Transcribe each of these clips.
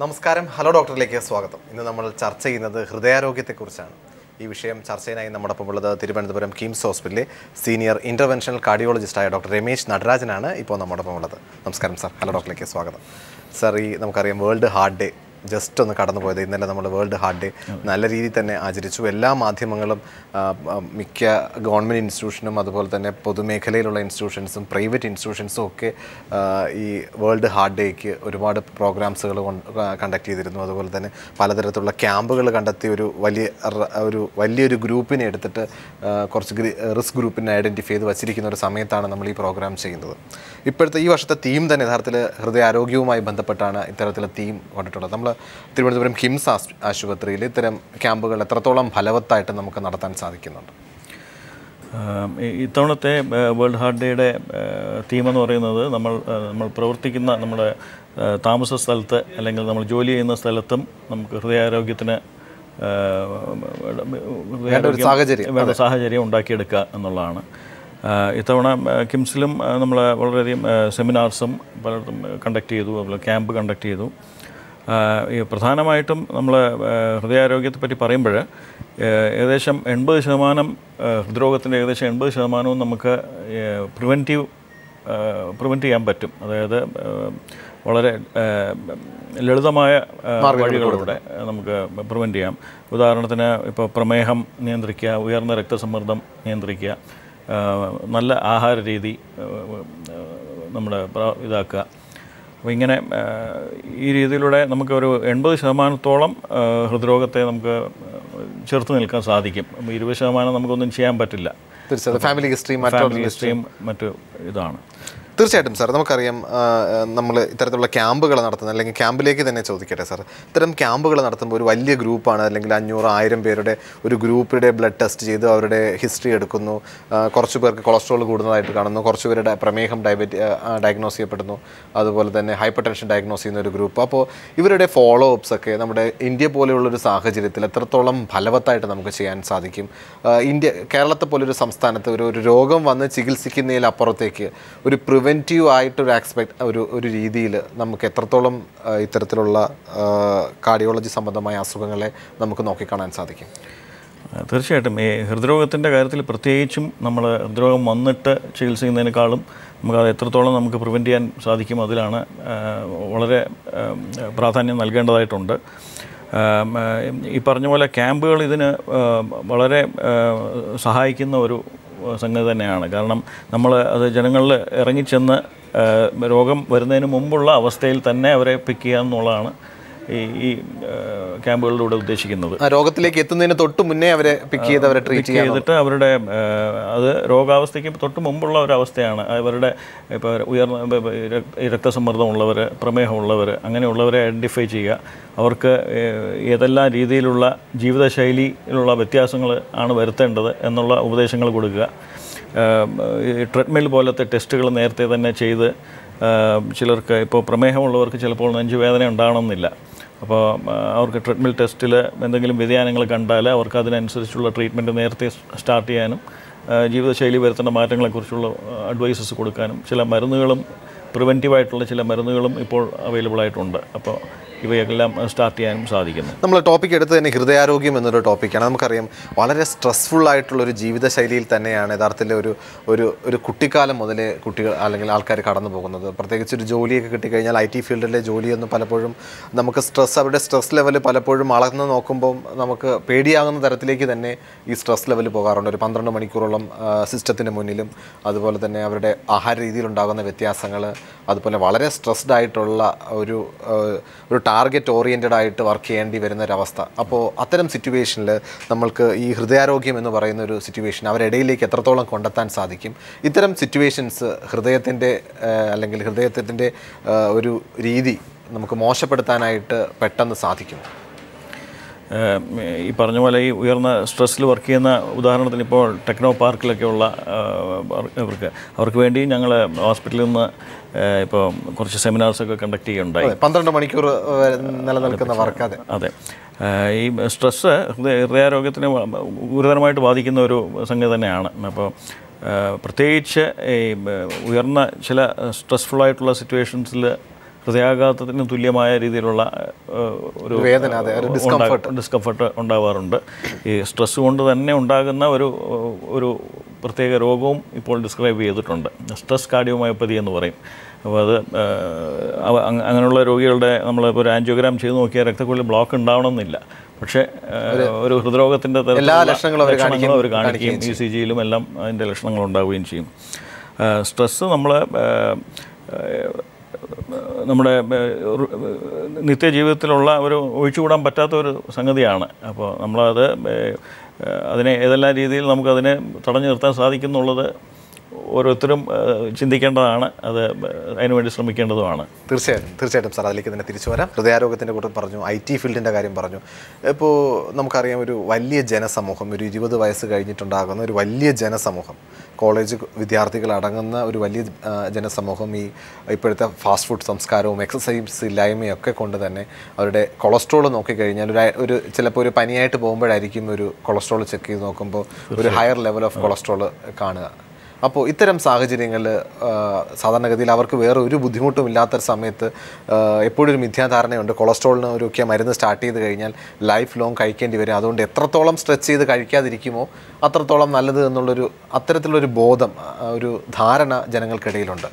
നമസ്കാരം ഹലോ ഡോക്ടറിലേക്ക് സ്വാഗതം. ഇന്ന് നമ്മൾ ചർച്ച ചെയ്യുന്നത് ഹൃദയാരോഗ്യത്തെക്കുറിച്ചാണ്. ഈ വിഷയം ചർച്ചയിനായി നമ്മോടൊപ്പം ഉള്ളത് തിരുവനന്തപുരം കിംസ് ഹോസ്പിറ്റലിലെ സീനിയർ ഇൻ്റർവെൻഷണൽ കാർഡിയോളജിസ്റ്റായ ഡോക്ടർ രമേശ് നടരാജനാണ് ഇപ്പോൾ നമ്മോടൊപ്പം ഉള്ളത്. നമസ്കാരം സാർ, ഹലോ ഡോക്ടറിലേക്ക് സ്വാഗതം. സാർ, ഈ നമുക്കറിയാം വേൾഡ് ഹാർട്ട് ഡേ ജസ്റ്റ് ഒന്ന് കടന്നു പോയത്. ഇന്നലെ നമ്മൾ വേൾഡ് ഹാർട്ട് ഡേ നല്ല രീതിയിൽ തന്നെ ആചരിച്ചു. എല്ലാ മാധ്യമങ്ങളും മിക്ക ഗവൺമെൻറ് ഇൻസ്റ്റിറ്റ്യൂഷനും അതുപോലെ തന്നെ പൊതുമേഖലയിലുള്ള ഇൻസ്റ്റിറ്റ്യൂഷൻസും പ്രൈവറ്റ് ഇൻസ്റ്റിറ്റ്യൂഷൻസും ഒക്കെ ഈ വേൾഡ് ഹാർട്ട് ഡേക്ക് ഒരുപാട് പ്രോഗ്രാംസുകൾ കണ്ടക്ട് ചെയ്തിരുന്നു. അതുപോലെ തന്നെ പലതരത്തിലുള്ള ക്യാമ്പുകൾ കണ്ടെത്തി വലിയൊരു ഗ്രൂപ്പിനെ എടുത്തിട്ട് കുറച്ച് റിസ്ക് ഗ്രൂപ്പിനെ ഐഡൻറ്റിഫൈ ചെയ്ത് വച്ചിരിക്കുന്ന ഒരു സമയത്താണ് നമ്മൾ ഈ പ്രോഗ്രാം ചെയ്യുന്നത്. ഇപ്പോഴത്തെ ഈ വർഷത്തെ തീം തന്നെ യഥാർത്ഥത്തിൽ ഹൃദയാരോഗ്യവുമായി ബന്ധപ്പെട്ടാണ് ഇത്തരത്തിലുള്ള തീം കൊണ്ടിട്ടുള്ളത്. നമ്മൾ തിരുവനന്തപുരം കിംസ് ആശുപത്രിയിൽ ഇത്തരം ക്യാമ്പുകൾ എത്രത്തോളം ഫലവത്തായിട്ട് നമുക്ക് നടത്താൻ സാധിക്കുന്നുണ്ട്? ഇത്തവണത്തെ വേൾഡ് ഹാർട്ട് ഡേയുടെ തീമെന്ന് പറയുന്നത് നമ്മൾ പ്രവർത്തിക്കുന്ന നമ്മുടെ താമസ സ്ഥലത്ത് അല്ലെങ്കിൽ നമ്മൾ ജോലി ചെയ്യുന്ന സ്ഥലത്തും നമുക്ക് ഹൃദയാരോഗ്യത്തിന് വേണ്ട സാഹചര്യം ഉണ്ടാക്കിയെടുക്കുക എന്നുള്ളതാണ്. ഇത്തവണ കിംസിലും നമ്മൾ വളരെയധികം സെമിനാർസും പലയിടത്തും കണ്ടക്ട് ചെയ്തു, അതുപോലെ ക്യാമ്പ് കണ്ടക്ട് ചെയ്തു. ഈ പ്രധാനമായിട്ടും നമ്മൾ ഹൃദയാരോഗ്യത്തെപ്പറ്റി പറയുമ്പോൾ ഏകദേശം 80% ഹൃദ്രോഗത്തിൻ്റെ ഏകദേശം 80% നമുക്ക് പ്രിവെൻറ്റ് ചെയ്യാൻ പറ്റും. അതായത് വളരെ ലളിതമായ വഴികളിലൂടെ നമുക്ക് പ്രിവെൻറ്റ് ചെയ്യാം. ഉദാഹരണത്തിന് ഇപ്പോൾ പ്രമേഹം നിയന്ത്രിക്കുക, ഉയർന്ന രക്തസമ്മർദ്ദം നിയന്ത്രിക്കുക, നല്ല ആഹാര രീതി നമ്മുടെ ഇതാക്കുക. അപ്പോൾ ഇങ്ങനെ ഈ രീതിയിലൂടെ നമുക്ക് ഒരു 80% ഹൃദ്രോഗത്തെ നമുക്ക് ചെറുത്ത് നിൽക്കാൻ സാധിക്കും. 20% നമുക്കൊന്നും ചെയ്യാൻ പറ്റില്ല. ഫാമിലി ഹിസ്റ്ററിയും മറ്റു ഇതാണ്. തീർച്ചയായിട്ടും സാർ, നമുക്കറിയാം നമ്മൾ ഇത്തരത്തിലുള്ള ക്യാമ്പുകൾ നടത്തുന്നത്, അല്ലെങ്കിൽ ക്യാമ്പിലേക്ക് തന്നെ ചോദിക്കട്ടെ സാർ, ഇത്തരം ക്യാമ്പുകൾ നടത്തുമ്പോൾ ഒരു വലിയ ഗ്രൂപ്പാണ്, അല്ലെങ്കിൽ 500-1000 പേരുടെ ഒരു ഗ്രൂപ്പിയുടെ ബ്ലഡ് ടെസ്റ്റ് ചെയ്ത് അവരുടെ ഹിസ്റ്ററി എടുക്കുന്നു. കുറച്ച് പേർക്ക് കൊളസ്ട്രോൾ കൂടുന്നതായിട്ട് കാണുന്നു, കുറച്ച് പേരുടെ പ്രമേഹം ഡയഗ്നോസ് ചെയ്യപ്പെടുന്നു, അതുപോലെ തന്നെ ഹൈപ്പർ ടെൻഷൻ ഡയഗ്നോസ് ചെയ്യുന്ന ഒരു ഗ്രൂപ്പ്. അപ്പോൾ ഇവരുടെ ഫോളോ അപ്സ് ഒക്കെ നമ്മുടെ ഇന്ത്യ പോലെയുള്ളൊരു സാഹചര്യത്തിൽ എത്രത്തോളം ഫലവത്തായിട്ട് നമുക്ക് ചെയ്യാൻ സാധിക്കും? കേരളത്തെ പോലൊരു സംസ്ഥാനത്ത് ഒരു രോഗം വന്ന് ചികിത്സിക്കുന്നതിലപ്പുറത്തേക്ക് ഒരു പ്രിവെൻറ്റീവ് ആയിട്ടൊരു ഒരു രീതിയിൽ നമുക്ക് എത്രത്തോളം ഇത്തരത്തിലുള്ള കാർഡിയോളജി സംബന്ധമായ അസുഖങ്ങളെ നമുക്ക് നോക്കിക്കാണാൻ സാധിക്കും? തീർച്ചയായിട്ടും ഈ ഹൃദ്രോഗത്തിൻ്റെ കാര്യത്തിൽ പ്രത്യേകിച്ചും നമ്മൾ ഹൃദ്രോഗം വന്നിട്ട് ചികിത്സിക്കുന്നതിനേക്കാളും നമുക്കത് എത്രത്തോളം നമുക്ക് പ്രിവെൻറ്റ് ചെയ്യാൻ സാധിക്കും അതിലാണ് വളരെ പ്രാധാന്യം നൽകേണ്ടതായിട്ടുണ്ട്. ഈ പറഞ്ഞ പോലെ ക്യാമ്പുകൾ ഇതിന് വളരെ സഹായിക്കുന്ന ഒരു സംഗതി തന്നെയാണ്. കാരണം നമ്മൾ അത് ജനങ്ങളിൽ ഇറങ്ങിച്ചെന്ന് രോഗം വരുന്നതിന് മുമ്പുള്ള അവസ്ഥയിൽ തന്നെ അവരെ പിക്ക് ചെയ്യുക എന്നുള്ളതാണ് ഈ ക്യാമ്പുകളിലൂടെ ഉദ്ദേശിക്കുന്നത്. രോഗത്തിലേക്ക് എത്തുന്നതിന് തൊട്ട് മുന്നേ അവരെ പിക്ക് ചെയ്ത് അവരെ ട്രീറ്റ് ചെയ്തിട്ട് അവരുടെ അത് രോഗാവസ്ഥയ്ക്ക് തൊട്ട് മുമ്പുള്ള ഒരവസ്ഥയാണ്. അവരുടെ ഇപ്പോൾ ഉയർന്ന രക്തസമ്മർദ്ദമുള്ളവർ, പ്രമേഹമുള്ളവർ, അങ്ങനെയുള്ളവരെ ഐഡൻറ്റിഫൈ ചെയ്യുക. അവർക്ക് ഏതെല്ലാം രീതിയിലുള്ള ജീവിതശൈലിയിലുള്ള വ്യത്യാസങ്ങൾ ആണ് വരുത്തേണ്ടത് എന്നുള്ള ഉപദേശങ്ങൾ കൊടുക്കുക. ട്രെഡ്മിൽ പോലത്തെ ടെസ്റ്റുകൾ നേരത്തെ തന്നെ ചെയ്ത് ചിലർക്ക് ഇപ്പോൾ പ്രമേഹമുള്ളവർക്ക് ചിലപ്പോൾ നെഞ്ചുവേദന ഉണ്ടാകണമെന്നില്ല. അപ്പോൾ അവർക്ക് ട്രെഡ്മിൽ ടെസ്റ്റിൽ എന്തെങ്കിലും വ്യതിയാനങ്ങൾ കണ്ടാൽ അവർക്ക് അതിനനുസരിച്ചുള്ള ട്രീറ്റ്മെൻറ്റ് നേരത്തെ സ്റ്റാർട്ട് ചെയ്യാനും ജീവിതശൈലി വരുത്തേണ്ട മാറ്റങ്ങളെക്കുറിച്ചുള്ള അഡ്വൈസസ് കൊടുക്കാനും ചില മരുന്നുകളും പ്രിവെൻറ്റീവായിട്ടുള്ള ചില മരുന്നുകളും ഇപ്പോൾ അവൈലബിൾ ആയിട്ടുണ്ട്. അപ്പോൾ ഇവയെല്ലാം സ്റ്റാർട്ട് ചെയ്യാനും സാധിക്കുന്നു. നമ്മൾ ടോപ്പിക് എടുത്ത് തന്നെ ഹൃദയാരോഗ്യം എന്നൊരു ടോപ്പിക്കാണ്. നമുക്കറിയാം വളരെ സ്ട്രെസ്ഫുള്ളായിട്ടുള്ളൊരു ജീവിതശൈലിയിൽ തന്നെയാണ് യഥാർത്ഥത്തിൽ ഒരു കുട്ടിക്കാലം മുതലേ കുട്ടികൾ അല്ലെങ്കിൽ ആൾക്കാർ കടന്നു പോകുന്നത്. പ്രത്യേകിച്ച് ഒരു ജോലിയൊക്കെ കിട്ടിക്കഴിഞ്ഞാൽ IT ഫീൽഡിലെ ജോലിയൊന്നും പലപ്പോഴും നമുക്ക് അവരുടെ സ്ട്രെസ് ലെവൽ പലപ്പോഴും അളന്ന് നോക്കുമ്പോൾ നമുക്ക് പേടിയാകുന്ന തരത്തിലേക്ക് തന്നെ ഈ സ്ട്രെസ് ലെവൽ പോകാറുണ്ട്. ഒരു 12 മണിക്കൂറോളം സിസ്റ്റത്തിന് മുന്നിലും, അതുപോലെ തന്നെ അവരുടെ ആഹാര രീതിയിലുണ്ടാകുന്ന വ്യത്യാസങ്ങൾ, അതുപോലെ വളരെ സ്ട്രെസ്ഡ് ആയിട്ടുള്ള ഒരു ടാർഗറ്റ് ഓറിയൻറ്റഡ് ആയിട്ട് വർക്ക് ചെയ്യേണ്ടി വരുന്നൊരവസ്ഥ. അപ്പോൾ അത്തരം സിറ്റുവേഷനിൽ നമ്മൾക്ക് ഈ ഹൃദയാരോഗ്യം എന്ന് പറയുന്ന ഒരു സിറ്റുവേഷൻ അവരിടയിലേക്ക് എത്രത്തോളം കൊണ്ടെത്താൻ സാധിക്കും? ഇത്തരം സിറ്റുവേഷൻസ് ഹൃദയത്തിൻ്റെ ഒരു രീതി നമുക്ക് മോശപ്പെടുത്താനായിട്ട് പെട്ടെന്ന് സാധിക്കും? ഈ പറഞ്ഞ പോലെ ഈ ഉയർന്ന സ്ട്രെസ്സിൽ വർക്ക് ചെയ്യുന്ന ഉദാഹരണത്തിന് ഇപ്പോൾ ടെക്നോ പാർക്കിലൊക്കെയുള്ള അവർക്ക് വേണ്ടി ഞങ്ങൾ ഹോസ്പിറ്റലിൽ നിന്ന് ഇപ്പോൾ കുറച്ച് സെമിനാർസൊക്കെ കണ്ടക്ട് ചെയ്യുന്നുണ്ടായി. 12 മണിക്കൂർ നിലനിൽക്കുന്ന വർക്ക്. അതെ, ഈ സ്ട്രെസ്സ് ഹൃദയാരോഗ്യത്തിനെ ഗുരുതരമായിട്ട് ബാധിക്കുന്ന ഒരു സംഗതി തന്നെയാണ്. അപ്പോൾ പ്രത്യേകിച്ച് ഈ ഉയർന്ന ചില സ്ട്രെസ്ഫുള്ളായിട്ടുള്ള സിറ്റുവേഷൻസിൽ ഹൃദയാഘാതത്തിന് തുല്യമായ രീതിയിലുള്ള ഒരു വേദന, ഡിസ്കംഫർട്ട് ഉണ്ടാവാറുണ്ട്. ഈ സ്ട്രെസ് കൊണ്ട് തന്നെ ഉണ്ടാകുന്ന ഒരു പ്രത്യേക രോഗവും ഇപ്പോൾ ഡിസ്ക്രൈബ് ചെയ്തിട്ടുണ്ട്. സ്ട്രെസ് കാർഡിയോമയോപ്പതി എന്ന് പറയും. അപ്പോൾ അത് അങ്ങനെയുള്ള രോഗികളുടെ നമ്മളിപ്പോൾ ഒരു ആൻജിയോഗ്രാം ചെയ്ത് നോക്കിയാൽ രക്തക്കുഴലിൽ ബ്ലോക്ക് ഉണ്ടാവണമെന്നില്ല. പക്ഷേ ഒരു ഹൃദ്രോഗത്തിൻ്റെ എല്ലാ ലക്ഷണങ്ങളും അവർ കാണിക്കുകയും ECGയിലും എല്ലാം അതിൻ്റെ ലക്ഷണങ്ങൾ ഉണ്ടാവുകയും ചെയ്യും. സ്ട്രെസ്സ് നമ്മുടെ നിത്യജീവിതത്തിലുള്ള ഒരു ഒഴിച്ചുകൂടാൻ പറ്റാത്ത ഒരു സംഗതിയാണ്. അപ്പോൾ അതിനെ ഏതെല്ലാം രീതിയിൽ നമുക്കതിനെ തടഞ്ഞു നിർത്താൻ സാധിക്കുന്നുള്ളത് ഓരോരുത്തരും ചിന്തിക്കേണ്ടതാണ്. അതിനുവേണ്ടി ശ്രമിക്കേണ്ടതുമാണ്. തീർച്ചയായിട്ടും സാർ, അതിലേക്ക് തന്നെ തിരിച്ചു വരാം. ഹൃദയാരോഗ്യത്തിൻ്റെ കൂടെ പറഞ്ഞു, IT ഫീൽഡിൻ്റെ കാര്യം പറഞ്ഞു. ഇപ്പോൾ നമുക്കറിയാം, ഒരു വലിയ ജനസമൂഹം, ഒരു 20 വയസ്സ് കഴിഞ്ഞിട്ടുണ്ടാകുന്ന ഒരു വലിയ ജനസമൂഹം, കോളേജ് വിദ്യാർത്ഥികൾ അടങ്ങുന്ന ഒരു വലിയ ജനസമൂഹം ഈ ഇപ്പോഴത്തെ ഫാസ്റ്റ് ഫുഡ് സംസ്കാരവും എക്സസൈസ് ഇല്ലായ്മയൊക്കെ കൊണ്ട് തന്നെ അവരുടെ കൊളസ്ട്രോൾ നോക്കിക്കഴിഞ്ഞാൽ ചിലപ്പോൾ ഒരു പനിയായിട്ട് പോകുമ്പോഴായിരിക്കും ഒരു കൊളസ്ട്രോൾ ചെക്ക് ചെയ്ത് നോക്കുമ്പോൾ ഒരു ഹയർ ലെവൽ ഓഫ് കൊളസ്ട്രോൾ കാണുക. അപ്പോൾ ഇത്തരം സാഹചര്യങ്ങളിൽ സാധാരണഗതിയിൽ അവർക്ക് വേറെ ഒരു ബുദ്ധിമുട്ടും ഇല്ലാത്ത സമയത്ത് എപ്പോഴും ഒരു മിഥ്യാധാരണയുണ്ട്, കൊളസ്ട്രോളിന് ഒക്കെ മരുന്ന് സ്റ്റാർട്ട് ചെയ്ത് കഴിഞ്ഞാൽ ലൈഫ് ലോങ് കഴിക്കേണ്ടി വരും. അതുകൊണ്ട് എത്രത്തോളം സ്ട്രെച്ച് ചെയ്ത് കഴിക്കാതിരിക്കുമോ അത്രത്തോളം നല്ലത് എന്നുള്ളൊരു അത്തരത്തിലുള്ളൊരു ബോധം, ഒരു ധാരണ ജനങ്ങൾക്കിടയിലുണ്ട്.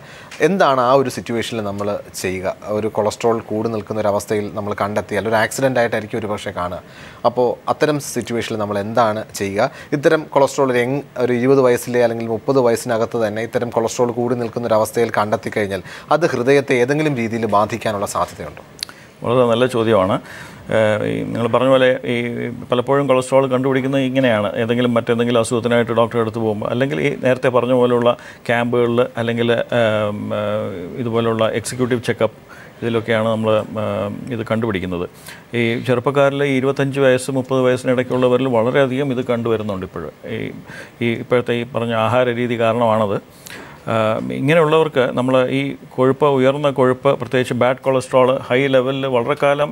എന്താണ് ആ ഒരു സിറ്റുവേഷനിൽ നമ്മൾ ചെയ്യുക? ഒരു കൊളസ്ട്രോൾ കൂടി നിൽക്കുന്ന ഒരു അവസ്ഥയിൽ നമ്മൾ കണ്ടെത്തിയാൽ ഒരു ആക്സിഡൻ്റ് ആയിട്ടായിരിക്കും ഒരു പക്ഷേ കാണുക. അപ്പോൾ അത്തരം സിറ്റുവേഷനിൽ നമ്മൾ എന്താണ് ചെയ്യുക? ഇത്തരം കൊളസ്ട്രോൾ ഒരു 20 വയസ്സിലെ അല്ലെങ്കിൽ 30 വയസ്സിനകത്ത് തന്നെ ഇത്തരം കൊളസ്ട്രോൾ കൂടി നിൽക്കുന്ന ഒരു അവസ്ഥയിൽ കണ്ടെത്തി കഴിഞ്ഞാൽ അത് ഹൃദയത്തെ ഏതെങ്കിലും രീതിയിൽ ബാധിക്കാനുള്ള സാധ്യതയുണ്ടോ? വളരെ നല്ല ചോദ്യമാണ്. നിങ്ങൾ പറഞ്ഞ പോലെ ഈ പലപ്പോഴും കൊളസ്ട്രോൾ കണ്ടുപിടിക്കുന്നത് ഇങ്ങനെയാണ്. മറ്റെന്തെങ്കിലും അസുഖത്തിനായിട്ട് ഡോക്ടറെ അടുത്ത് പോകുമ്പോൾ, അല്ലെങ്കിൽ ഈ നേരത്തെ പറഞ്ഞ പോലെയുള്ള ക്യാമ്പുകളിൽ, അല്ലെങ്കിൽ ഇതുപോലുള്ള എക്സിക്യൂട്ടീവ് ചെക്കപ്പ്, ഇതിലൊക്കെയാണ് നമ്മൾ ഇത് കണ്ടുപിടിക്കുന്നത്. ഈ ചെറുപ്പക്കാരിൽ 25 വയസ്സ് 30 വയസ്സിനിടയ്ക്കുള്ളവരിൽ വളരെയധികം ഇത് കണ്ടുവരുന്നുണ്ട് ഇപ്പോഴും. ഇപ്പോഴത്തെ ഈ പറഞ്ഞ ആഹാര രീതി കാരണമാണത്. ഇങ്ങനെയുള്ളവർക്ക് നമ്മൾ ഈ ഉയർന്ന കൊഴുപ്പ്, പ്രത്യേകിച്ച് ബാഡ് കൊളസ്ട്രോൾ ഹൈ ലെവലിൽ വളരെ കാലം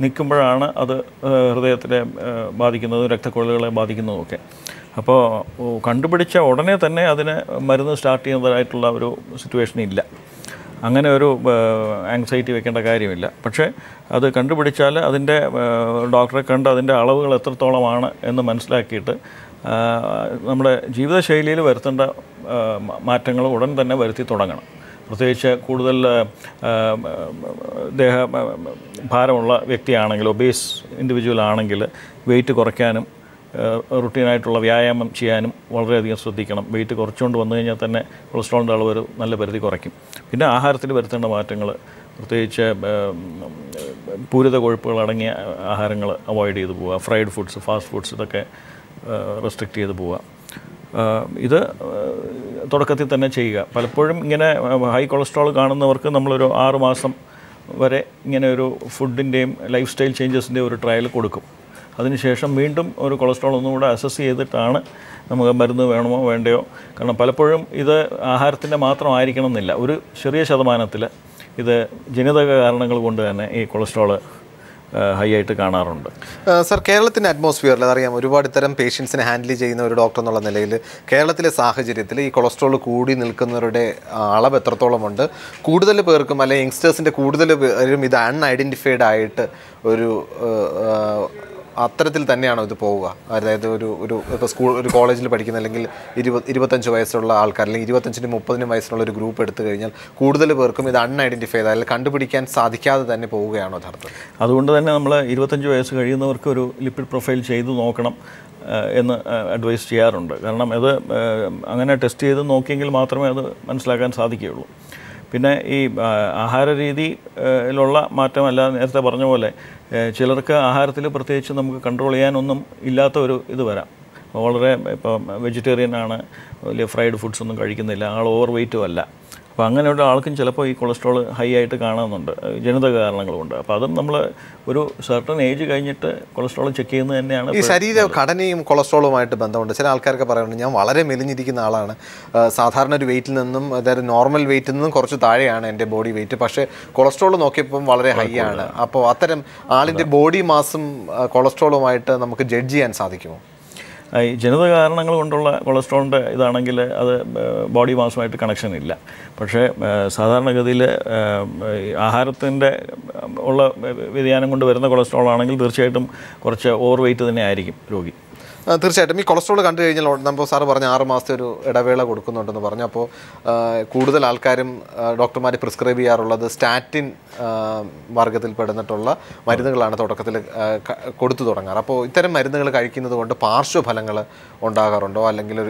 നിൽക്കുമ്പോഴാണ് അത് ഹൃദയത്തിലെ ബാധിക്കുന്നതും രക്തക്കുഴലുകളെ ബാധിക്കുന്നതുമൊക്കെ. അപ്പോൾ കണ്ടുപിടിച്ച ഉടനെ തന്നെ അതിന് മരുന്ന് സ്റ്റാർട്ട് ചെയ്യുന്നതായിട്ടുള്ള ഒരു സിറ്റുവേഷൻ ഇല്ല. അങ്ങനെ ഒരു ആങ്സൈറ്റി വെക്കേണ്ട കാര്യമില്ല. പക്ഷേ അത് കണ്ടുപിടിച്ചാൽ അതിൻ്റെ ഡോക്ടറെ കണ്ട് അതിൻ്റെ അളവുകൾ എത്രത്തോളമാണ് എന്ന് മനസ്സിലാക്കിയിട്ട് നമ്മുടെ ജീവിതശൈലിയിൽ വരുത്തേണ്ട മാറ്റങ്ങൾ ഉടൻ തന്നെ വരുത്തി തുടങ്ങണം. പ്രത്യേകിച്ച് കൂടുതൽ ഭാരമുള്ള വ്യക്തിയാണെങ്കിൽ, ഒബേസ് ഇൻഡിവിജ്വൽ ആണെങ്കിൽ വെയിറ്റ് കുറയ്ക്കാനും റുട്ടീനായിട്ടുള്ള വ്യായാമം ചെയ്യാനും വളരെയധികം ശ്രദ്ധിക്കണം. വെയിറ്റ് കുറച്ചുകൊണ്ട് വന്നു കഴിഞ്ഞാൽ തന്നെ കൊളസ്ട്രോളിൻ്റെ അളവ് ഒരു നല്ല പരിധി കുറയ്ക്കും. പിന്നെ ആഹാരത്തിൽ വരുത്തേണ്ട മാറ്റങ്ങൾ, പ്രത്യേകിച്ച് പൂരിത കൊഴുപ്പുകൾ അടങ്ങിയ ആഹാരങ്ങൾ അവോയ്ഡ് ചെയ്ത് പോവുക. ഫ്രൈഡ് ഫുഡ്സ്, ഫാസ്റ്റ് ഫുഡ്സ്, ഇതൊക്കെ റെസ്ട്രിക്റ്റ് ചെയ്ത് പോവുക. ഇത് തുടക്കത്തിൽ തന്നെ ചെയ്യുക. പലപ്പോഴും ഇങ്ങനെ ഹൈ കൊളസ്ട്രോൾ കാണുന്നവർക്ക് നമ്മളൊരു 6 മാസം വരെ ഇങ്ങനെ ഒരു ഫുഡിൻ്റെയും ലൈഫ് സ്റ്റൈൽ ചേഞ്ചസിൻ്റെയും ഒരു ട്രയൽ കൊടുക്കും. അതിനുശേഷം വീണ്ടും ഒരു കൊളസ്ട്രോൾ ഒന്നും കൂടെ അസസ് ചെയ്തിട്ടാണ് നമുക്ക് മരുന്ന് വേണമോ വേണ്ടയോ. കാരണം പലപ്പോഴും ഇത് ആഹാരത്തിൻ്റെ മാത്രമായിരിക്കണം എന്നില്ല. ഒരു ചെറിയ ശതമാനത്തിൽ ഇത് ജനിതക കാരണങ്ങൾ കൊണ്ട് തന്നെ ഈ കൊളസ്ട്രോൾ ഹൈ ആയിട്ട് കാണാറുണ്ട്. സർ, കേരളത്തിൻ്റെ അറ്റ്മോസ്ഫിയറിൽ അതറിയാം, ഒരുപാട് ഇത്തരം പേഷ്യൻസിനെ ഹാൻഡിൽ ചെയ്യുന്ന ഒരു ഡോക്ടർ എന്നുള്ള നിലയിൽ കേരളത്തിലെ സാഹചര്യത്തിൽ ഈ കൊളസ്ട്രോൾ കൂടി നിൽക്കുന്നവരുടെ അളവ് എത്രത്തോളമുണ്ട്? കൂടുതൽ പേർക്കും അല്ലെങ്കിൽ യങ്സ്റ്റേഴ്സിൻ്റെ കൂടുതൽ പേരും ഇത് അൺഐഡൻറ്റിഫൈഡ് ആയിട്ട് ഒരു അത്തരത്തിൽ തന്നെയാണോ ഇത് പോവുക? അതായത് ഇപ്പോൾ ഒരു കോളേജിൽ പഠിക്കുന്ന അല്ലെങ്കിൽ 25 വയസ്സുള്ള ആൾക്കാർ, അല്ലെങ്കിൽ 25-നും 30-നും വയസ്സുള്ള ഒരു ഗ്രൂപ്പ് എടുത്തു കഴിഞ്ഞാൽ കൂടുതൽ പേർക്കും ഇത് അൺഐഡൻറ്റിഫൈഡ് അല്ലെങ്കിൽ കണ്ടുപിടിക്കാൻ സാധിക്കാതെ തന്നെ പോവുകയാണോ യഥാർത്ഥത്തിൽ? അതുകൊണ്ട് തന്നെ നമ്മൾ 25 വയസ്സ് കഴിയുന്നവർക്ക് ഒരു ലിപ്പിഡ് പ്രൊഫൈൽ ചെയ്ത് നോക്കണം എന്ന് അഡ്വൈസ് ചെയ്യാറുണ്ട്. കാരണം അത് അങ്ങനെ ടെസ്റ്റ് ചെയ്ത് നോക്കിയെങ്കിൽ മാത്രമേ അത് മനസ്സിലാക്കാൻ സാധിക്കുകയുള്ളൂ. പിന്നെ ഈ ആഹാര രീതിയിലുള്ള മാറ്റമല്ല, നേരത്തെ പറഞ്ഞ പോലെ ചിലർക്ക് ആഹാരത്തിൽ പ്രത്യേകിച്ച് നമുക്ക് കൺട്രോൾ ചെയ്യാനൊന്നും ഇല്ലാത്ത ഒരു ഇത് വരാം. വളരെ ഇപ്പം വെജിറ്റേറിയൻ ആണ്, വലിയ ഫ്രൈഡ് ഫുഡ്സ് ഒന്നും കഴിക്കുന്നില്ല, ആൾ ഓവർ വെയ്റ്റും അല്ല. അപ്പോൾ അങ്ങനെയുള്ള ആൾക്കും ചിലപ്പോൾ ഈ കൊളസ്ട്രോൾ ഹൈ ആയിട്ട് കാണുന്നുണ്ട്, ജനിതക കാരണങ്ങളുണ്ട്. അപ്പോൾ അതും നമ്മൾ ഒരു സർട്ടൺ ഏജ് കഴിഞ്ഞിട്ട് കൊളസ്ട്രോൾ ചെക്ക് ചെയ്യുന്നത് തന്നെയാണ്. ഈ ശരീര ഘടനയും കൊളസ്ട്രോളുമായിട്ട് ബന്ധമുണ്ട്. ചില ആൾക്കാർക്ക് പറയുന്നുണ്ട്, ഞാൻ വളരെ മെലിഞ്ഞിരിക്കുന്ന ആളാണ്, സാധാരണ ഒരു വെയിറ്റിൽ നിന്നും, അതായത് നോർമൽ വെയിറ്റിൽ നിന്നും കുറച്ച് താഴെയാണ് എൻ്റെ ബോഡി വെയിറ്റ്, പക്ഷേ കൊളസ്ട്രോൾ നോക്കിയപ്പം വളരെ ഹൈ ആണ്. അപ്പോൾ അത്തരം ആളിൻ്റെ ബോഡി മാസും കൊളസ്ട്രോളുമായിട്ട് നമുക്ക് ജഡ്ജ് ചെയ്യാൻ സാധിക്കുമോ? ഈ ജനിതക കാരണങ്ങൾ കൊണ്ടുള്ള കൊളസ്ട്രോളിൻ്റെ ഇതാണെങ്കിൽ അത് ബോഡി മാസുമായിട്ട് കണക്ഷൻ ഇല്ല. പക്ഷേ സാധാരണഗതിയിൽ ആഹാരത്തിൻ്റെ ഉള്ള വ്യതിയാനം കൊണ്ട് വരുന്ന കൊളസ്ട്രോൾ ആണെങ്കിൽ തീർച്ചയായിട്ടും കുറച്ച് ഓവർ വെയ്റ്റ് തന്നെ ആയിരിക്കും രോഗി. തീർച്ചയായിട്ടും ഈ കൊളസ്ട്രോൾ കണ്ടു കഴിഞ്ഞാൽ നമ്മൾ സാറ് പറഞ്ഞ 6 മാസത്തെ ഒരു ഇടവേള കൊടുക്കുന്നുണ്ടെന്ന് പറഞ്ഞു. അപ്പോൾ കൂടുതൽ ആൾക്കാരും ഡോക്ടർമാർ പ്രിസ്ക്രൈബ് ചെയ്യാറുള്ളത് സ്റ്റാറ്റിൻ മാർഗത്തിൽ പെടുന്നിട്ടുള്ള മരുന്നുകളാണ് തുടക്കത്തിൽ കൊടുത്തു തുടങ്ങാറ്. അപ്പോൾ ഇത്തരം മരുന്നുകൾ കഴിക്കുന്നത് കൊണ്ട് പാർശ്വഫലങ്ങൾ ഉണ്ടാകാറുണ്ടോ, അല്ലെങ്കിൽ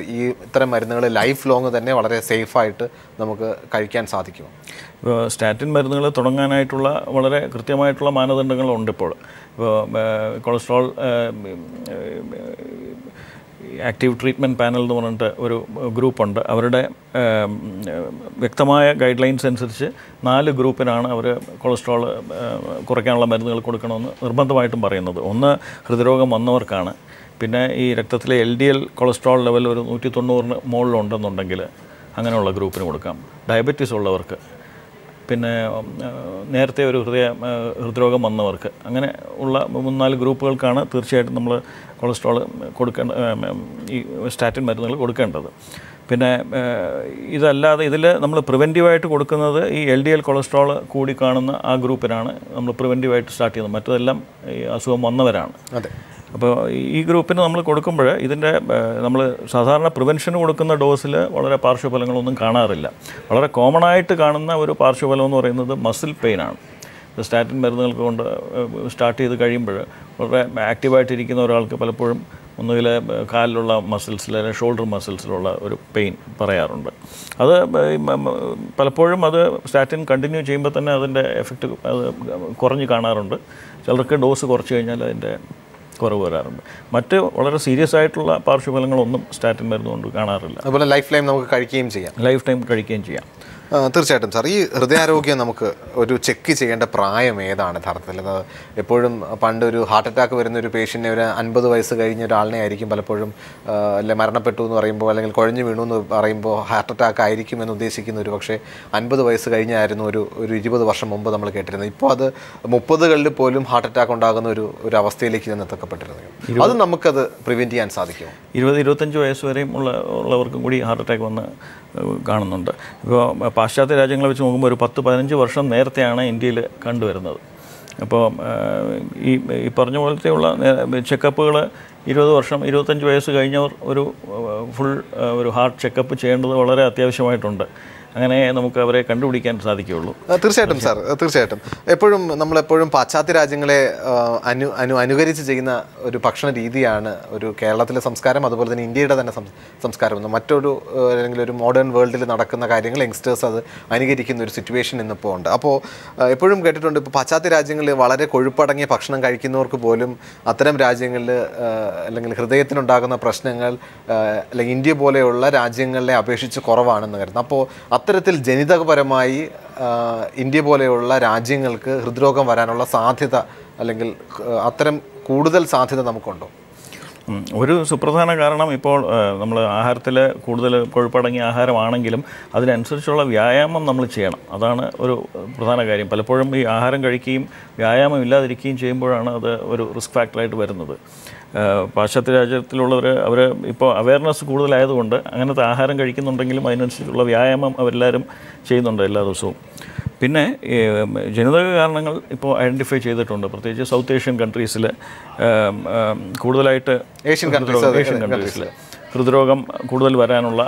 ഇത്തരം മരുന്നുകൾ ലൈഫ് ലോങ് തന്നെ വളരെ സേഫായിട്ട് നമുക്ക് കഴിക്കാൻ സാധിക്കുമോ? ഇപ്പോൾ സ്റ്റാറ്റിൻ മരുന്നുകൾ തുടങ്ങാനായിട്ടുള്ള വളരെ കൃത്യമായിട്ടുള്ള മാനദണ്ഡങ്ങളുണ്ട്. ഇപ്പോൾ കൊളസ്ട്രോൾ ആക്റ്റീവ് ട്രീറ്റ്മെൻറ്റ് പാനൽ എന്ന് പറഞ്ഞിട്ട് ഒരു ഗ്രൂപ്പുണ്ട്. അവരുടെ വ്യക്തമായ ഗൈഡ് ലൈൻസ് അനുസരിച്ച് 4 ഗ്രൂപ്പിനാണ് അവർ കൊളസ്ട്രോൾ കുറയ്ക്കാനുള്ള മരുന്നുകൾ കൊടുക്കണമെന്ന് നിർബന്ധമായിട്ടും പറയുന്നത്. ഒന്ന് ഹൃദ്രോഗം വന്നവർക്കാണ്. പിന്നെ ഈ രക്തത്തിലെ LDL കൊളസ്ട്രോൾ ലെവൽ ഒരു 190 മുകളിലുണ്ടെന്നുണ്ടെങ്കിൽ അങ്ങനെയുള്ള ഗ്രൂപ്പിന് കൊടുക്കാം. ഡയബറ്റീസ് ഉള്ളവർക്ക്, പിന്നെ നേരത്തെ ഒരു ഹൃദ്രോഗം വന്നവർക്ക്, അങ്ങനെ ഉള്ള 3-4 ഗ്രൂപ്പുകൾക്കാണ് തീർച്ചയായിട്ടും നമ്മൾ കൊളസ്ട്രോൾ ഈ സ്റ്റാറ്റിൻ മരുന്നുകൾ കൊടുക്കേണ്ടത്. പിന്നെ ഇതല്ലാതെ ഇതിൽ നമ്മൾ പ്രിവെൻറ്റീവായിട്ട് കൊടുക്കുന്നത് ഈ LDL കൊളസ്ട്രോൾ കൂടി കാണുന്ന ആ ഗ്രൂപ്പിനാണ് നമ്മൾ പ്രിവെൻറ്റീവായിട്ട് സ്റ്റാർട്ട് ചെയ്യുന്നത്. മറ്റതെല്ലാം ഈ അസുഖം വന്നവരാണ്. അതെ. അപ്പോൾ ഈ ഗ്രൂപ്പിന് നമ്മൾ കൊടുക്കുമ്പോൾ ഇതിൻ്റെ നമ്മൾ സാധാരണ പ്രിവെൻഷന് കൊടുക്കുന്ന ഡോസിൽ വളരെ പാർശ്വഫലങ്ങളൊന്നും കാണാറില്ല. വളരെ കോമൺ ആയിട്ട് കാണുന്ന ഒരു പാർശ്വഫലം എന്ന് പറയുന്നത് മസിൽ പെയിനാണ്. സ്റ്റാറ്റിൻ മരുന്നുകൾക്ക് കൊണ്ട് സ്റ്റാർട്ട് ചെയ്ത് കഴിയുമ്പോൾ വളരെ ആക്റ്റീവായിട്ടിരിക്കുന്ന ഒരാൾക്ക് പലപ്പോഴും ഒന്നുകിൽ കാലിലുള്ള മസിൽസിൽ അല്ലെങ്കിൽ ഷോൾഡർ മസിൽസിലുള്ള ഒരു പെയിൻ പറയാറുണ്ട്. അത് പലപ്പോഴും അത് സ്റ്റാറ്റിൻ കണ്ടിന്യൂ ചെയ്യുമ്പോൾ തന്നെ അതിൻ്റെ എഫക്റ്റ് അത് കുറഞ്ഞ് കാണാറുണ്ട്. ചിലർക്ക് ഡോസ് കുറച്ച് കഴിഞ്ഞാൽ അതിൻ്റെ കുറവ് വരാറുണ്ട്. മറ്റ് വളരെ സീരിയസ് ആയിട്ടുള്ള പാർശ്വഫലങ്ങളൊന്നും സ്റ്റാറ്റിൻ മരുന്ന് കൊണ്ട് കാണാറില്ല. അതുപോലെ ലൈഫ് ടൈം നമുക്ക് കഴിക്കുകയും ചെയ്യാം. ലൈഫ് ടൈം കഴിക്കുകയും ചെയ്യാം. തീർച്ചയായിട്ടും സാർ, ഈ ഹൃദയാരോഗ്യം നമുക്ക് ഒരു ചെക്ക് ചെയ്യേണ്ട പ്രായം ഏതാണ് യഥാർത്ഥത്തിൽ? എപ്പോഴും പണ്ടൊരു ഹാർട്ട് അറ്റാക്ക് വരുന്ന ഒരു പേഷ്യൻറ്റിനെ ഒരു 50 വയസ്സ് കഴിഞ്ഞ ഒരാളിനെ ആയിരിക്കും പലപ്പോഴും അല്ലെ മരണപ്പെട്ടു എന്ന് പറയുമ്പോൾ അല്ലെങ്കിൽ കുഴഞ്ഞു വീണു എന്ന് പറയുമ്പോൾ ഹാർട്ട് അറ്റാക്ക് ആയിരിക്കും എന്ന് ഉദ്ദേശിക്കുന്ന ഒരു പക്ഷേ 50 വയസ്സ് കഴിഞ്ഞായിരുന്നു ഒരു 20 വർഷം മുമ്പ് നമ്മൾ കേട്ടിരുന്നത്. ഇപ്പോൾ അത് 30കളിൽ പോലും ഹാർട്ട് അറ്റാക്ക് ഉണ്ടാകുന്ന ഒരു അവസ്ഥയിലേക്ക് തന്നെ എത്തപ്പെട്ടിരുന്നത്. അത് നമുക്കത് പ്രിവെൻറ്റ് ചെയ്യാൻ സാധിക്കുമോ? 20-25 വയസ്സ് വരെയും ഉള്ളവർക്കും കൂടി ഹാർട്ട് അറ്റാക്ക് വന്ന് കാണുന്നുണ്ട്. ഇപ്പോൾ പാശ്ചാത്യ രാജ്യങ്ങളെ വെച്ച് നോക്കുമ്പോൾ ഒരു 10-15 വർഷം നേരത്തെയാണ് ഇന്ത്യയിൽ കണ്ടുവരുന്നത്. അപ്പോൾ ഈ പറഞ്ഞ പോലത്തെയുള്ള ചെക്കപ്പുകൾ 25 വയസ്സ് കഴിഞ്ഞവർ ഒരു ഹാർട്ട് ചെക്കപ്പ് ചെയ്യേണ്ടത് വളരെ അത്യാവശ്യമായിട്ടുണ്ട്. അങ്ങനെ നമുക്ക് അവരെ കണ്ടുപിടിക്കാൻ സാധിക്കുകയുള്ളൂ. തീർച്ചയായിട്ടും സാർ, തീർച്ചയായിട്ടും. നമ്മളെപ്പോഴും പാശ്ചാത്യ രാജ്യങ്ങളെ അനുകരിച്ച് ചെയ്യുന്ന ഒരു ഭക്ഷണ രീതിയാണ് ഒരു കേരളത്തിലെ സംസ്കാരം, അതുപോലെ തന്നെ ഇന്ത്യയുടെ തന്നെ സംസ്കാരം. മറ്റൊരു അല്ലെങ്കിൽ ഒരു മോഡേൺ വേൾഡിൽ നടക്കുന്ന കാര്യങ്ങൾ യങ്സ്റ്റേഴ്സ് അത് അനുകരിക്കുന്ന ഒരു സിറ്റുവേഷൻ ഇന്നിപ്പോൾ ഉണ്ട്. അപ്പോൾ എപ്പോഴും കേട്ടിട്ടുണ്ട്, ഇപ്പോൾ പാശ്ചാത്യ രാജ്യങ്ങളിൽ വളരെ കൊഴുപ്പടങ്ങിയ ഭക്ഷണം കഴിക്കുന്നവർക്ക് പോലും അത്തരം രാജ്യങ്ങളിൽ അല്ലെങ്കിൽ ഹൃദയത്തിനുണ്ടാകുന്ന പ്രശ്നങ്ങൾ അല്ലെങ്കിൽ ഇന്ത്യ പോലെയുള്ള രാജ്യങ്ങളെ അപേക്ഷിച്ച് കുറവാണെന്ന് കരുതുന്നു. അപ്പോൾ അത്തരത്തിൽ ജനിതകപരമായി ഇന്ത്യ പോലെയുള്ള രാജ്യങ്ങൾക്ക് ഹൃദ്രോഗം വരാനുള്ള സാധ്യത അല്ലെങ്കിൽ അത്തരം കൂടുതൽ സാധ്യത നമുക്കുണ്ടോ? ഒരു സുപ്രധാന കാരണം ഇപ്പോൾ നമ്മൾ ആഹാരത്തിൽ കൂടുതൽ കൊഴുപ്പടങ്ങിയ ആഹാരമാണെങ്കിലും അതിനനുസരിച്ചുള്ള വ്യായാമം നമ്മൾ ചെയ്യണം. അതാണ് ഒരു പ്രധാന കാര്യം. പലപ്പോഴും ഈ ആഹാരം കഴിക്കുകയും വ്യായാമം ഇല്ലാതിരിക്കുകയും ചെയ്യുമ്പോഴാണ് അത് ഒരു റിസ്ക് ഫാക്ടറായിട്ട് വരുന്നത്. പാശ്ചാത്യ രാജ്യത്തിലുള്ളവർ ഇപ്പോൾ അവയർനെസ് കൂടുതലായതുകൊണ്ട് അങ്ങനത്തെ ആഹാരം കഴിക്കുന്നുണ്ടെങ്കിലും അതിനനുസരിച്ചുള്ള വ്യായാമം അവരെല്ലാവരും ചെയ്യുന്നുണ്ട് എല്ലാ ദിവസവും. പിന്നെ ജനിതക കാരണങ്ങൾ ഇപ്പോൾ ഐഡൻറ്റിഫൈ ചെയ്തിട്ടുണ്ട്. പ്രത്യേകിച്ച് സൗത്ത് ഏഷ്യൻ കൺട്രീസിൽ കൂടുതലായിട്ട് ഏഷ്യൻ കൺട്രീസിൽ ഹൃദ്രോഗം കൂടുതൽ വരാനുള്ള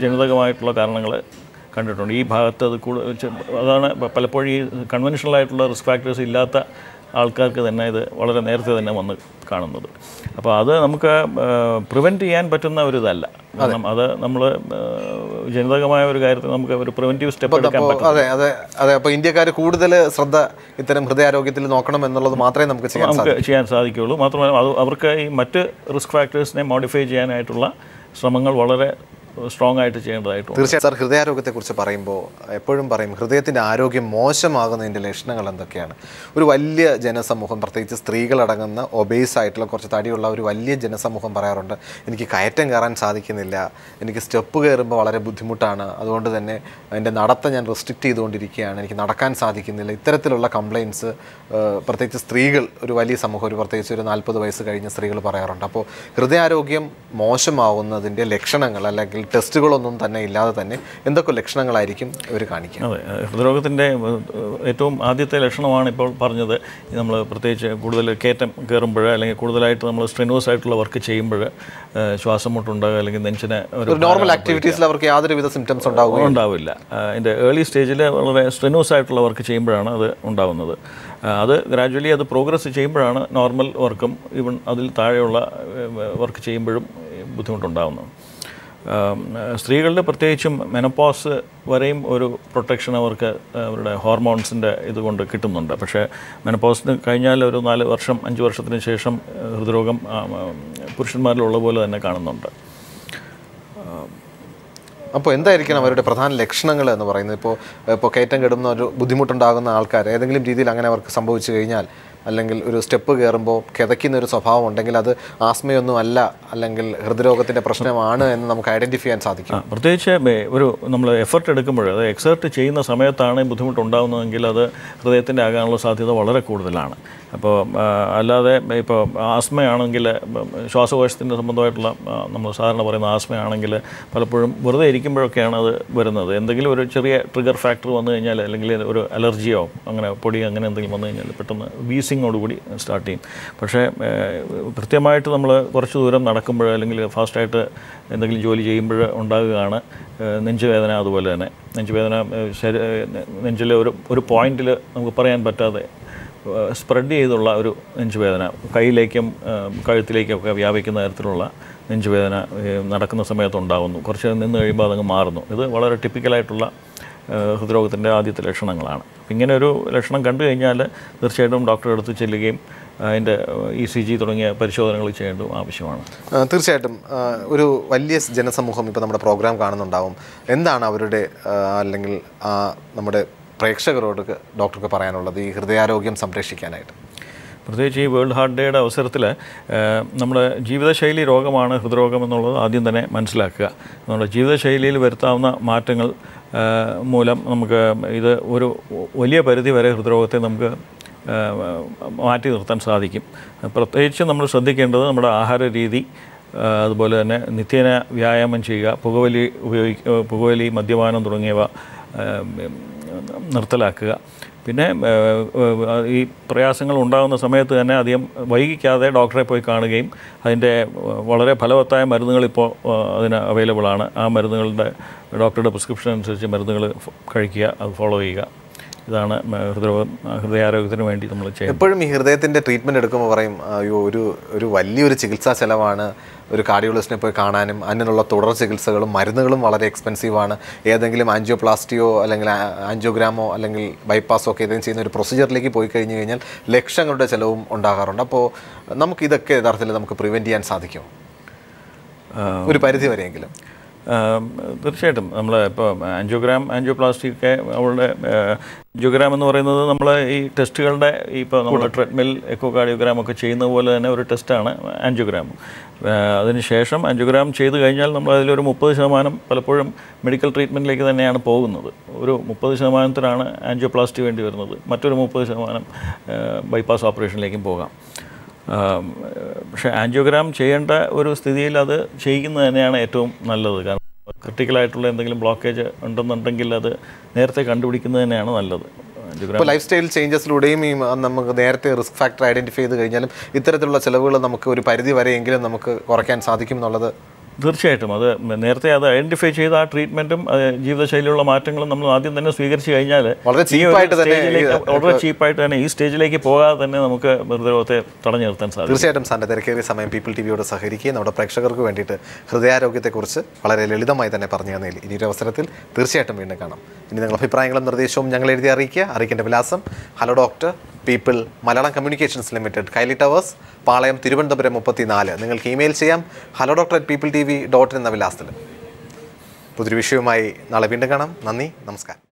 ജനിതകമായിട്ടുള്ള കാരണങ്ങൾ കണ്ടിട്ടുണ്ട്. ഈ ഭാഗത്ത് അതാണ് പലപ്പോഴും ഈ കൺവെൻഷണലായിട്ടുള്ള റിസ്ക് ഫാക്ടേഴ്സ് ഇല്ലാത്ത ആൾക്കാർക്ക് തന്നെ ഇത് വളരെ നേരത്തെ തന്നെ വന്ന് കാണുന്നത്. അപ്പോൾ അത് നമുക്ക് പ്രിവെൻറ്റ് ചെയ്യാൻ പറ്റുന്ന ഒരു ഇതല്ല. കാരണം അത് നമ്മൾ ജനിതകമായ ഒരു കാര്യത്തിൽ നമുക്ക് ഒരു പ്രിവെൻറ്റീവ് സ്റ്റെപ്പ് എടുക്കാൻ പറ്റും. അതെ. അപ്പോൾ ഇന്ത്യക്കാർ കൂടുതൽ ശ്രദ്ധ ഇത്തരം ഹൃദയാരോഗ്യത്തിൽ നോക്കണം എന്നുള്ളത് മാത്രമേ നമുക്ക് ചെയ്യാൻ സാധിക്കുകയുള്ളൂ. മാത്രമല്ല അവർക്ക് ഈ മറ്റ് റിസ്ക് ഫാക്ടേഴ്സിനെ മോഡിഫൈ ചെയ്യാനായിട്ടുള്ള ശ്രമങ്ങൾ വളരെ സ്ട്രോങ് ആയിട്ട് ചെയ്യേണ്ടതായിട്ടുണ്ട്. തീർച്ചയായും സാർ, ഹൃദയാരോഗ്യത്തെക്കുറിച്ച് പറയുമ്പോൾ എപ്പോഴും പറയും ഹൃദയത്തിൻ്റെ ആരോഗ്യം മോശമാകുന്നതിൻ്റെ ലക്ഷണങ്ങൾ എന്തൊക്കെയാണ്? ഒരു വലിയ ജനസമൂഹം, പ്രത്യേകിച്ച് സ്ത്രീകളടങ്ങുന്ന ഒബേസ് ആയിട്ടുള്ള കുറച്ച് തടിയുള്ള ഒരു വലിയ ജനസമൂഹം പറയാറുണ്ട്, എനിക്ക് കയറ്റം കയറാൻ സാധിക്കുന്നില്ല, എനിക്ക് സ്റ്റെപ്പ് കയറുമ്പോൾ വളരെ ബുദ്ധിമുട്ടാണ്, അതുകൊണ്ട് തന്നെ എൻ്റെ നടത്തം ഞാൻ റെസ്ട്രിക്റ്റ് ചെയ്തുകൊണ്ടിരിക്കുകയാണ്, എനിക്ക് നടക്കാൻ സാധിക്കുന്നില്ല. ഇത്തരത്തിലുള്ള കംപ്ലയിൻസ് പ്രത്യേകിച്ച് സ്ത്രീകൾ, ഒരു വലിയ സമൂഹം, ഒരു പ്രത്യേകിച്ച് ഒരു 40 വയസ്സ് കഴിഞ്ഞ സ്ത്രീകൾ പറയാറുണ്ട്. അപ്പോൾ ഹൃദയാരോഗ്യം മോശമാവുന്നതിൻ്റെ ലക്ഷണങ്ങൾ അല്ലെങ്കിൽ ടെസ്റ്റുകളൊന്നും തന്നെ ഇല്ലാതെ തന്നെ എന്തൊക്കെ ലക്ഷണങ്ങളായിരിക്കും ഇവർ കാണിക്കുക? അതെ, ഹൃദ്രോഗത്തിൻ്റെ ഏറ്റവും ആദ്യത്തെ ലക്ഷണമാണ് ഇപ്പോൾ പറഞ്ഞത്. നമ്മൾ പ്രത്യേകിച്ച് കൂടുതൽ കയറ്റം കയറുമ്പോൾ അല്ലെങ്കിൽ കൂടുതലായിട്ട് നമ്മൾ സ്ട്രെനുവസ് ആയിട്ടുള്ള വർക്ക് ചെയ്യുമ്പോൾ ശ്വാസം മുട്ടുണ്ടാകുക അല്ലെങ്കിൽ നെഞ്ചിന് ഒരു നോർമൽ ആക്ടിവിറ്റീസിൽ അവർക്ക് യാതൊരുവിധ സിംറ്റംസ് ഉണ്ടാവില്ല. അതിൻ്റെ ഏർലി സ്റ്റേജിൽ വളരെ സ്ട്രെനുവസ് ആയിട്ടുള്ള വർക്ക് ചെയ്യുമ്പോഴാണ് അത് ഉണ്ടാകുന്നത്. അത് ഗ്രാജുവലി അത് പ്രോഗ്രസ് ചെയ്യുമ്പോഴാണ് നോർമൽ വർക്കും ഈവൻ അതിൽ താഴെയുള്ള വർക്ക് ചെയ്യുമ്പോഴും ബുദ്ധിമുട്ടുണ്ടാകുന്നത്. സ്ത്രീകളുടെ പ്രത്യേകിച്ചും മെനോപോസ് വരെയും ഒരു പ്രൊട്ടക്ഷൻ അവർക്ക് അവരുടെ ഹോർമോൺസിൻ്റെ ഇതുകൊണ്ട് കിട്ടുന്നുണ്ട്. പക്ഷേ മെനോപോസിന് കഴിഞ്ഞാൽ ഒരു 4 വർഷം 5 വർഷത്തിന് ശേഷം ഹൃദ്രോഗം പുരുഷന്മാരിലുള്ള പോലെ തന്നെ കാണുന്നുണ്ട്. അപ്പോൾ എന്തായിരിക്കണം അവരുടെ പ്രധാന ലക്ഷണങ്ങൾ എന്ന് പറയുന്നത്? ഇപ്പോൾ കയറ്റം കെടുന്ന ഒരു ബുദ്ധിമുട്ടുണ്ടാകുന്ന ആൾക്കാർ ഏതെങ്കിലും രീതിയിൽ അങ്ങനെ അവർക്ക് സംഭവിച്ചു കഴിഞ്ഞാൽ, അല്ലെങ്കിൽ ഒരു സ്റ്റെപ്പ് കയറുമ്പോൾ കിതയ്ക്കുന്ന ഒരു സ്വഭാവം ഉണ്ടെങ്കിൽ അത് ആസ്മയൊന്നും അല്ല, അല്ലെങ്കിൽ ഹൃദ്രോഗത്തിൻ്റെ പ്രശ്നമാണ് എന്ന് നമുക്ക് ഐഡൻറ്റിഫൈ ചെയ്യാൻ സാധിക്കും. പ്രത്യേകിച്ച് ഒരു നമ്മൾ എഫർട്ട് എടുക്കുമ്പോൾ, അത് എക്സേർട്ട് ചെയ്യുന്ന സമയത്താണ് ബുദ്ധിമുട്ടുണ്ടാകുന്നതെങ്കിൽ അത് ഹൃദയത്തിൻ്റെ ആകാനുള്ള സാധ്യത വളരെ കൂടുതലാണ്. അപ്പോൾ അല്ലാതെ ഇപ്പോൾ ആസ്മയാണെങ്കിൽ, ശ്വാസകോശത്തിൻ്റെ സംബന്ധമായിട്ടുള്ള നമ്മൾ സാധാരണ പറയുന്ന ആസ്മയാണെങ്കിൽ പലപ്പോഴും വെറുതെ ഇരിക്കുമ്പോഴൊക്കെയാണ് അത് വരുന്നത്. എന്തെങ്കിലും ഒരു ചെറിയ ട്രിഗർ ഫാക്ടർ വന്നു കഴിഞ്ഞാൽ, അല്ലെങ്കിൽ ഒരു അലർജിയോ അങ്ങനെ പൊടി അങ്ങനെ എന്തെങ്കിലും വന്നു കഴിഞ്ഞാൽ പെട്ടെന്ന് വീസിങ്ങോടുകൂടി സ്റ്റാർട്ട് ചെയ്യും. പക്ഷേ കൃത്യമായിട്ട് നമ്മൾ കുറച്ച് ദൂരം നടക്കുമ്പോൾ അല്ലെങ്കിൽ ഫാസ്റ്റായിട്ട് എന്തെങ്കിലും ജോലി ചെയ്യുമ്പോൾ ഉണ്ടാകുകയാണ് നെഞ്ചുവേദന. അതുപോലെ തന്നെ നെഞ്ചുവേദന നെഞ്ചിലെ ഒരു പോയിന്റിൽ നമുക്ക് പറയാൻ പറ്റാതെ സ്പ്രെഡ് ചെയ്തുള്ള ഒരു നെഞ്ചുവേദന, കൈയിലേക്കും കഴുത്തിലേക്കും ഒക്കെ വ്യാപിക്കുന്ന തരത്തിലുള്ള നെഞ്ചുവേദന നടക്കുന്ന സമയത്തുണ്ടാകുന്നു. കുറച്ച് നിന്ന് കഴിയുമ്പോൾ അതങ്ങ് മാറുന്നു. ഇത് വളരെ ടിപ്പിക്കലായിട്ടുള്ള ഹൃദ്രോഗത്തിൻ്റെ ആദ്യത്തെ ലക്ഷണങ്ങളാണ്. ഇങ്ങനെ ഒരു ലക്ഷണം കണ്ടു കഴിഞ്ഞാൽ തീർച്ചയായിട്ടും ഡോക്ടറെ അടുത്ത് ചെല്ലുകയും അതിൻ്റെ ECG തുടങ്ങിയ പരിശോധനകൾ ചെയ്യേണ്ടതും ആവശ്യമാണ്. തീർച്ചയായിട്ടും ഒരു വലിയ ജനസമൂഹം ഇപ്പോൾ നമ്മുടെ പ്രോഗ്രാം കാണുന്നുണ്ടാവും. എന്താണ് അവരുടെ അല്ലെങ്കിൽ നമ്മുടെ പ്രേക്ഷകരോട് ഡോക്ടർക്ക് പറയാനുള്ളത് ഈ ഹൃദയാരോഗ്യം സംരക്ഷിക്കാനായിട്ട്? പ്രത്യേകിച്ച് ഈ വേൾഡ് ഹാർട്ട് ഡേയുടെ അവസരത്തിൽ നമ്മുടെ ജീവിതശൈലി രോഗമാണ് ഹൃദ്രോഗം എന്നുള്ളത് ആദ്യം തന്നെ മനസ്സിലാക്കുക. നമ്മുടെ ജീവിതശൈലിയിൽ വരുത്താവുന്ന മാറ്റങ്ങൾ മൂലം നമുക്ക് ഇത് ഒരു വലിയ പരിധി വരെ ഹൃദ്രോഗത്തെ നമുക്ക് മാറ്റി നിർത്താൻ സാധിക്കും. പ്രത്യേകിച്ച് നമ്മൾ ശ്രദ്ധിക്കേണ്ടത് നമ്മുടെ ആഹാര രീതി, അതുപോലെ തന്നെ നിത്യേന വ്യായാമം ചെയ്യുക, പുകവലി, മദ്യപാനം തുടങ്ങിയവ നിർത്തലാക്കുക. പിന്നെ ഈ പ്രയാസങ്ങൾ ഉണ്ടാകുന്ന സമയത്ത് തന്നെ അധികം വൈകിക്കാതെ ഡോക്ടറെ പോയി കാണുകയും അതിൻ്റെ വളരെ ഫലവത്തായ മരുന്നുകൾ ഇപ്പോൾ അതിന് അവൈലബിളാണ്. ആ മരുന്നുകളുടെ ഡോക്ടറുടെ പ്രിസ്ക്രിപ്ഷൻ അനുസരിച്ച് മരുന്നുകൾ കഴിക്കുക, അത് ഫോളോ ചെയ്യുക. ഇതാണ് ഹൃദയാരോഗ്യത്തിന് വേണ്ടി നമ്മൾ ചെയ്യുന്നത്. എപ്പോഴും ഈ ഹൃദയത്തിൻ്റെ ട്രീറ്റ്മെൻറ്റ് എടുക്കുമ്പോൾ പറയും, അയ്യോ ഒരു വലിയൊരു ചികിത്സാ ചെലവാണ്, ഒരു കാർഡിയോളജിസ്റ്റിനെ പോയി കാണാനും അതിനുള്ള തുടർ ചികിത്സകളും മരുന്നുകളും വളരെ എക്സ്പെൻസീവാണ്. ഏതെങ്കിലും ആൻജിയോപ്ലാസ്റ്റിയോ അല്ലെങ്കിൽ ആൻജിയോഗ്രാമോ അല്ലെങ്കിൽ ബൈപ്പാസോ ഒക്കെ ഏതെങ്കിലും ചെയ്യുന്ന ഒരു പ്രൊസീജിയറിലേക്ക് പോയി കഴിഞ്ഞ് കഴിഞ്ഞാൽ ലക്ഷങ്ങളുടെ ചിലവും ഉണ്ടാകാറുണ്ട്. അപ്പോൾ നമുക്ക് ഇതൊക്കെ യഥാർത്ഥത്തിൽ നമുക്ക് പ്രിവെൻറ്റ് ചെയ്യാൻ സാധിക്കും ഒരു പരിധി വരെയെങ്കിലും? തീർച്ചയായിട്ടും. നമ്മൾ ഇപ്പോൾ ആൻജിയോപ്ലാസ്റ്റി ഒക്കെ അവളുടെ ആൻജിയോഗ്രാം എന്ന് പറയുന്നത് നമ്മൾ ഈ ടെസ്റ്റുകളുടെ ഇപ്പോൾ നമ്മൾ ട്രെഡ്മിൽ, എക്കോകാർഡിയോഗ്രാം ഒക്കെ ചെയ്യുന്ന പോലെ തന്നെ ഒരു ടെസ്റ്റാണ് ആൻജിയോഗ്രാം. അതിനുശേഷം ആൻജിയോഗ്രാം ചെയ്ത് കഴിഞ്ഞാൽ നമ്മൾ അതിലൊരു 30% പലപ്പോഴും മെഡിക്കൽ ട്രീറ്റ്മെൻറ്റിലേക്ക് തന്നെയാണ് പോകുന്നത്. ഒരു 30%-ത്തിനാണ് ആൻജിയോപ്ലാസ്റ്റി വേണ്ടി വരുന്നത്. മറ്റൊരു 30% ബൈപ്പാസ് ഓപ്പറേഷനിലേക്കും പോകാം. പക്ഷേ ആൻജിയോഗ്രാം ചെയ്യേണ്ട ഒരു സ്ഥിതിയിൽ അത് ചെയ്യുന്നത് തന്നെയാണ് ഏറ്റവും നല്ലത്. കാരണം ക്രിട്ടിക്കലായിട്ടുള്ള എന്തെങ്കിലും ബ്ലോക്കേജ് ഉണ്ടെന്നുണ്ടെങ്കിൽ അത് നേരത്തെ കണ്ടുപിടിക്കുന്നത് തന്നെയാണ് നല്ലത്. ഇപ്പോൾ ലൈഫ് സ്റ്റൈൽ ചേഞ്ചസിലൂടെയും ഈ നമുക്ക് നേരത്തെ റിസ്ക് ഫാക്ടർ ഐഡൻറ്റിഫൈ ചെയ്ത് കഴിഞ്ഞാലും ഇത്തരത്തിലുള്ള ചിലവുകൾ നമുക്ക് ഒരു പരിധി വരെയെങ്കിലും നമുക്ക് കുറയ്ക്കാൻ സാധിക്കും എന്നുള്ളത് തീർച്ചയായിട്ടും. അത് നേരത്തെ അത് ഐഡൻറ്റിഫൈ ചെയ്ത ആ ട്രീറ്റ്മെൻറ്റും ജീവിതശൈലിയിലുള്ള മാറ്റങ്ങളും നമ്മൾ ആദ്യം തന്നെ സ്വീകരിച്ചു കഴിഞ്ഞാൽ വളരെ ചീപ്പായിട്ട് തന്നെ ഈ സ്റ്റേജിലേക്ക് പോകാതെ തന്നെ നമുക്ക് ഹൃദയരോഗത്തെ തടഞ്ഞു നിർത്താൻ സാധിക്കും. തീർച്ചയായിട്ടും സാറിൻ്റെ തിരക്കേറിയ സമയം പീപ്പിൾ ടിവിയോട് സഹകരിക്കുകയും നമ്മുടെ പ്രേക്ഷകർക്ക് വേണ്ടിയിട്ട് ഹൃദയാരോഗ്യത്തെക്കുറിച്ച് വളരെ ലളിതമായി തന്നെ പറഞ്ഞു തന്നതിൽ ഇനി ഒരു അവസരത്തിൽ തീർച്ചയായിട്ടും വീണ്ടും കാണാം. ഇനി നിങ്ങളുടെ അഭിപ്രായങ്ങളും നിർദ്ദേശവും ഞങ്ങൾ എഴുതി അറിയിക്കേണ്ട വിലാസം hello doctor people Malayalam communications limited, കൈലി ടവേഴ്സ്, പാളയം, തിരുവനന്തപുരം 34. നിങ്ങൾക്ക് ഇമെയിൽ ചെയ്യാം hello.people.tv.in എന്ന വിലാസത്തിൽ. പുതിയൊരു വിഷയവുമായി നാളെ വീണ്ടും കാണാം. നന്ദി, നമസ്കാരം.